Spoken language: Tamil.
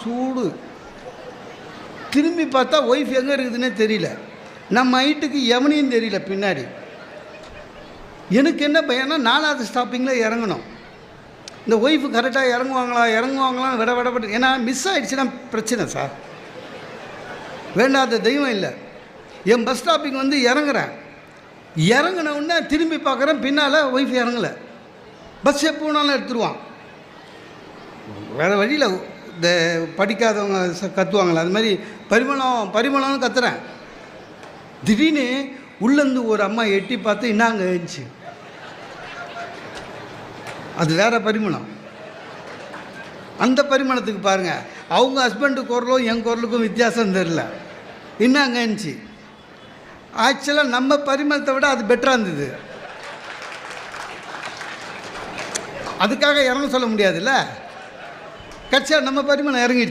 சூடு. திரும்பி பார்த்தா ஒய்ஃப் எங்கே இருக்குதுன்னே தெரியல. நம்ம ஹைட்டுக்கு எவனையும் தெரியல பின்னாடி. எனக்கு என்ன பயம்னா 4வது ஸ்டாப்பிங்கில் இறங்கணும். இந்த ஒய்ஃபு கரெக்டாக இறங்குவாங்களான்னு விடப்பட்டு, ஏன்னா மிஸ் ஆகிடுச்சுன்னா பிரச்சனை சார். வேண்டாத தெய்வம் இல்லை. என் பஸ் ஸ்டாப்பிங் வந்து இறங்குறேன். இறங்கினவுடனே திரும்பி பார்க்குறேன், பின்னால் ஒய்ஃப் இறங்கலை. பஸ் எப்போ வேணாலும் எடுத்துருவான். வேறு வழியில் இந்த படிக்காதவங்க கத்துவாங்களே, அது மாதிரி பரிமளம்னு கத்துறேன். திடீர்னு உள்ளேருந்து ஒரு அம்மா எட்டி பார்த்து இன்னாங்க இருந்துச்சு. அது வேறு பரிமளம். அந்த பரிமளத்துக்கு பாருங்கள், அவங்க ஹஸ்பண்டு குரலும் என் குரலுக்கும் வித்தியாசம் தெரில. இன்னாங்க இருந்துச்சு. ஆக்சுவலாக நம்ம பரிமளத்தை விட அது பெட்டராக இருந்தது. அதுக்காக இறங்க சொல்ல முடியாதுல்ல. கட்சியாக நம்ம பரிமளம் இறங்கிடுச்சு.